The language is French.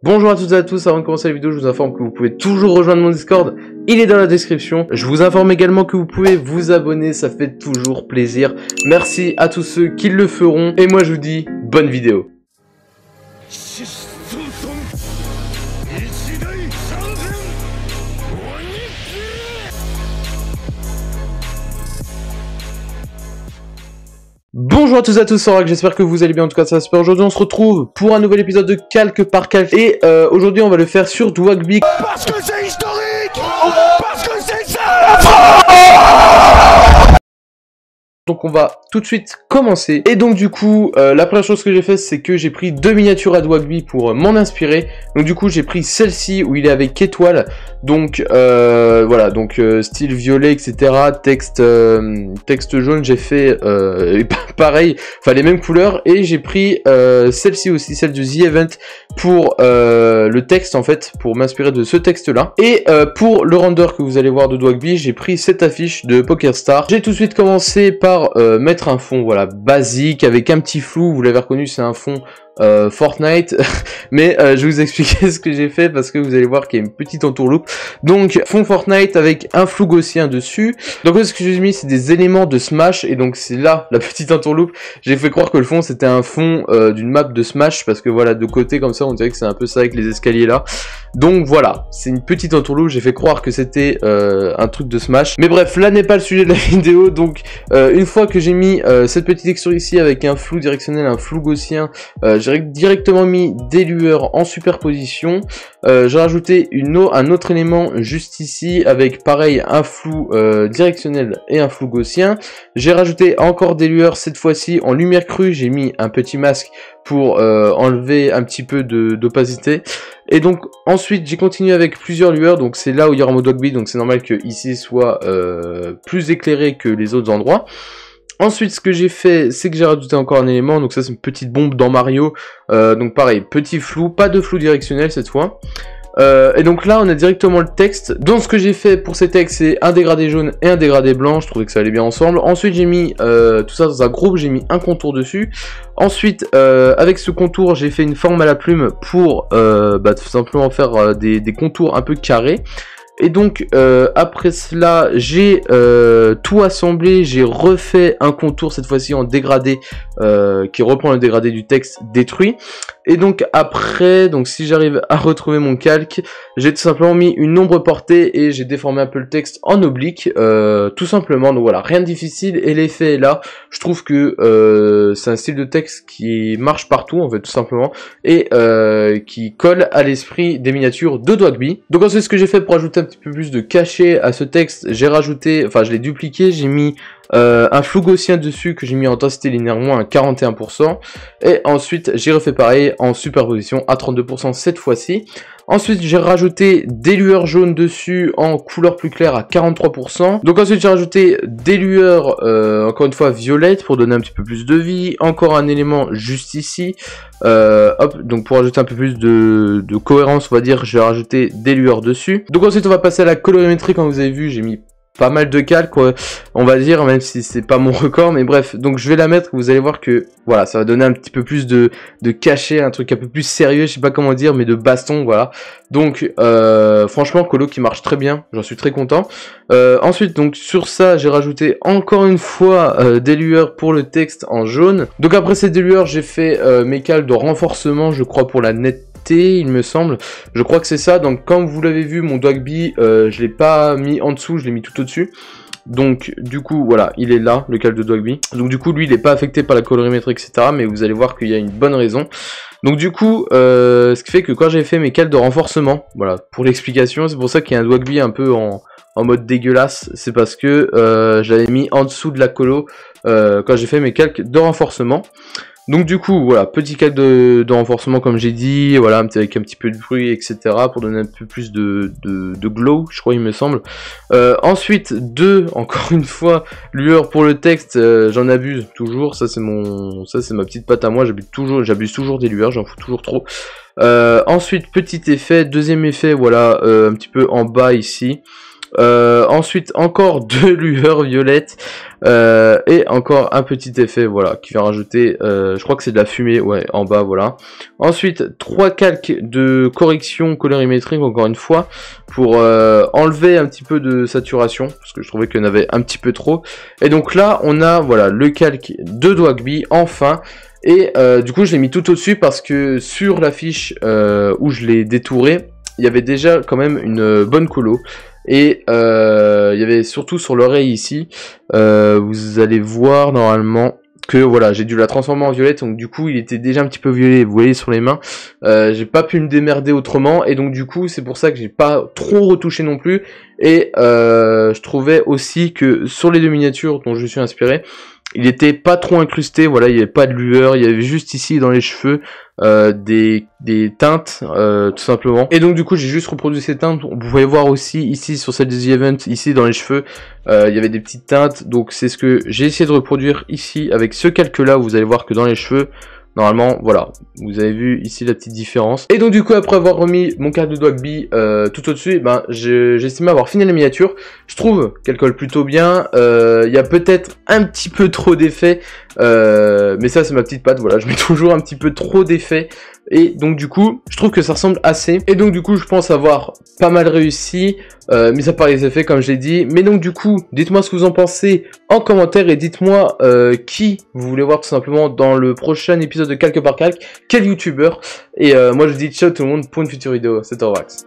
Bonjour à toutes et à tous, avant de commencer la vidéo, je vous informe que vous pouvez toujours rejoindre mon Discord, il est dans la description. Je vous informe également que vous pouvez vous abonner, ça fait toujours plaisir. Merci à tous ceux qui le feront, et moi je vous dis bonne vidéo. Bonjour à tous et à tous, c'est Rock, j'espère que vous allez bien, en tout cas ça va super. Aujourd'hui on se retrouve pour un nouvel épisode de calque par calque. Et aujourd'hui on va le faire sur Dwagby. Parce que c'est historique. Parce que c'est ça. Donc on va tout de suite commencer. Et donc du coup, la première chose que j'ai fait, c'est que j'ai pris deux miniatures à Dwagby pour m'en inspirer. Donc du coup j'ai pris celle-ci où il est avec étoile. Donc voilà, donc style violet, etc. Texte jaune, j'ai fait pareil, enfin les mêmes couleurs. Et j'ai pris celle-ci aussi, celle de The Event, pour le texte en fait, pour m'inspirer de ce texte-là. Et pour le render que vous allez voir de Dwagby, j'ai pris cette affiche de PokerStars. J'ai tout de suite commencé par mettre un fond, voilà, basique, avec un petit flou. Vous l'avez reconnu, c'est un fond Fortnite. Mais je vais vous expliquer ce que j'ai fait, parce que vous allez voir qu'il y a une petite entourloupe. Donc fond Fortnite avec un flou gaussien dessus. Donc ce que j'ai mis, c'est des éléments de Smash, et donc c'est là la petite entourloupe. J'ai fait croire que le fond c'était un fond d'une map de Smash, parce que voilà, de côté comme ça on dirait que c'est un peu ça avec les escaliers là. Donc voilà, c'est une petite entourloupe, j'ai fait croire que c'était un truc de Smash. Mais bref, là n'est pas le sujet de la vidéo. Donc une fois que j'ai mis cette petite texture ici avec un flou directionnel, un flou gaussien, j'ai directement mis des lueurs en superposition. J'ai rajouté un autre élément juste ici avec pareil un flou directionnel et un flou gaussien. J'ai rajouté encore des lueurs, cette fois-ci en lumière crue. J'ai mis un petit masque pour enlever un petit peu d'opacité. Et donc ensuite j'ai continué avec plusieurs lueurs. Donc c'est là où il y aura mon Dwagby, donc c'est normal que ici soit plus éclairé que les autres endroits. Ensuite, ce que j'ai fait, c'est que j'ai rajouté encore un élément. Donc ça, c'est une petite bombe dans Mario. Donc pareil, petit flou, pas de flou directionnel cette fois. Et donc là, on a directement le texte. Donc ce que j'ai fait pour ces textes, c'est un dégradé jaune et un dégradé blanc. Je trouvais que ça allait bien ensemble. Ensuite, j'ai mis tout ça dans un groupe. J'ai mis un contour dessus. Ensuite, avec ce contour, j'ai fait une forme à la plume pour tout simplement faire des contours un peu carrés. Et donc après cela, j'ai tout assemblé, j'ai refait un contour cette fois-ci en dégradé qui reprend le dégradé du texte détruit. Et donc après, donc si j'arrive à retrouver mon calque, j'ai tout simplement mis une ombre portée et j'ai déformé un peu le texte en oblique, tout simplement. Donc voilà, rien de difficile et l'effet est là. Je trouve que c'est un style de texte qui marche partout en fait, tout simplement, et qui colle à l'esprit des miniatures de Dwagby. Donc ensuite, ce que j'ai fait pour ajouter un petit peu plus de cachet à ce texte, j'ai rajouté, enfin je l'ai dupliqué, j'ai mis un flou gaussien dessus que j'ai mis en intensité linéaire moins à 41%. Et ensuite j'ai refait pareil en superposition à 32% cette fois-ci. Ensuite j'ai rajouté des lueurs jaunes dessus en couleur plus claire à 43%. Donc ensuite j'ai rajouté des lueurs encore une fois violettes pour donner un petit peu plus de vie. Encore un élément juste ici. Hop, donc pour ajouter un peu plus de cohérence, on va dire, j'ai rajouté des lueurs dessus. Donc ensuite on va passer à la colorimétrie. Comme vous avez vu, j'ai mis pas mal de calques, on va dire, même si c'est pas mon record, mais bref, donc je vais la mettre, vous allez voir que, voilà, ça va donner un petit peu plus de cachet, un truc un peu plus sérieux, je sais pas comment dire, mais de baston, voilà. Donc, franchement, colo qui marche très bien, j'en suis très content. Ensuite, donc, sur ça, j'ai rajouté encore une fois des lueurs pour le texte en jaune. Donc après ces deux lueurs, j'ai fait mes calques de renforcement, je crois, pour la netteté, il me semble, je crois que c'est ça. Donc comme vous l'avez vu, mon Dwagby, je l'ai pas mis en dessous, je l'ai mis tout au dessus. Donc du coup voilà, il est là, le calque de Dwagby. Donc du coup lui il est pas affecté par la colorimétrie, etc. Mais vous allez voir qu'il y a une bonne raison. Donc du coup ce qui fait que quand j'ai fait mes calques de renforcement, voilà pour l'explication, c'est pour ça qu'il y a un Dwagby un peu en mode dégueulasse, c'est parce que j'avais mis en dessous de la colo quand j'ai fait mes calques de renforcement. Donc du coup, voilà, petit calque de renforcement comme j'ai dit, voilà, avec un petit peu de bruit, etc. pour donner un peu plus de glow, je crois il me semble. Ensuite, encore une fois, lueur pour le texte, j'en abuse toujours, ça c'est ma petite patte à moi, j'abuse toujours des lueurs, j'en fous toujours trop. Ensuite, petit effet, deuxième effet, voilà, un petit peu en bas ici. Ensuite encore deux lueurs violettes et encore un petit effet, voilà, qui vient rajouter, je crois que c'est de la fumée, ouais, en bas, voilà. Ensuite, trois calques de correction colorimétrique, encore une fois, pour enlever un petit peu de saturation, parce que je trouvais qu'il y en avait un petit peu trop. Et donc là, on a, voilà, le calque de Dwagby, enfin. Et du coup je l'ai mis tout au-dessus parce que sur l'affiche où je l'ai détouré, il y avait déjà quand même une bonne colo. Et il y avait surtout sur l'oreille ici, vous allez voir normalement que voilà, j'ai dû la transformer en violette, donc du coup il était déjà un petit peu violet, vous voyez sur les mains. J'ai pas pu me démerder autrement, et donc du coup c'est pour ça que j'ai pas trop retouché non plus. Et je trouvais aussi que sur les deux miniatures dont je suis inspiré, il était pas trop incrusté, voilà, il n'y avait pas de lueur, il y avait juste ici dans les cheveux des teintes, tout simplement. Et donc du coup j'ai juste reproduit ces teintes. Vous pouvez voir aussi ici sur celle des Event, ici dans les cheveux, il y avait des petites teintes, donc c'est ce que j'ai essayé de reproduire ici avec ce calque là. Vous allez voir que dans les cheveux, normalement, voilà, vous avez vu ici la petite différence. Et donc du coup, après avoir remis mon calque de Dwagby tout au-dessus, ben, j'ai estimé avoir fini la miniature. Je trouve qu'elle colle plutôt bien. Il y a peut-être un petit peu trop d'effets, mais ça c'est ma petite patte, voilà, je mets toujours un petit peu trop d'effets. Et donc du coup, je trouve que ça ressemble assez. Et donc du coup, je pense avoir pas mal réussi, mis à part les effets comme je l'ai dit. Mais donc du coup, dites-moi ce que vous en pensez en commentaire et dites-moi qui vous voulez voir tout simplement dans le prochain épisode de Calque par Calque, quel youtubeur. Et moi je vous dis ciao tout le monde pour une future vidéo, c'était Orvax.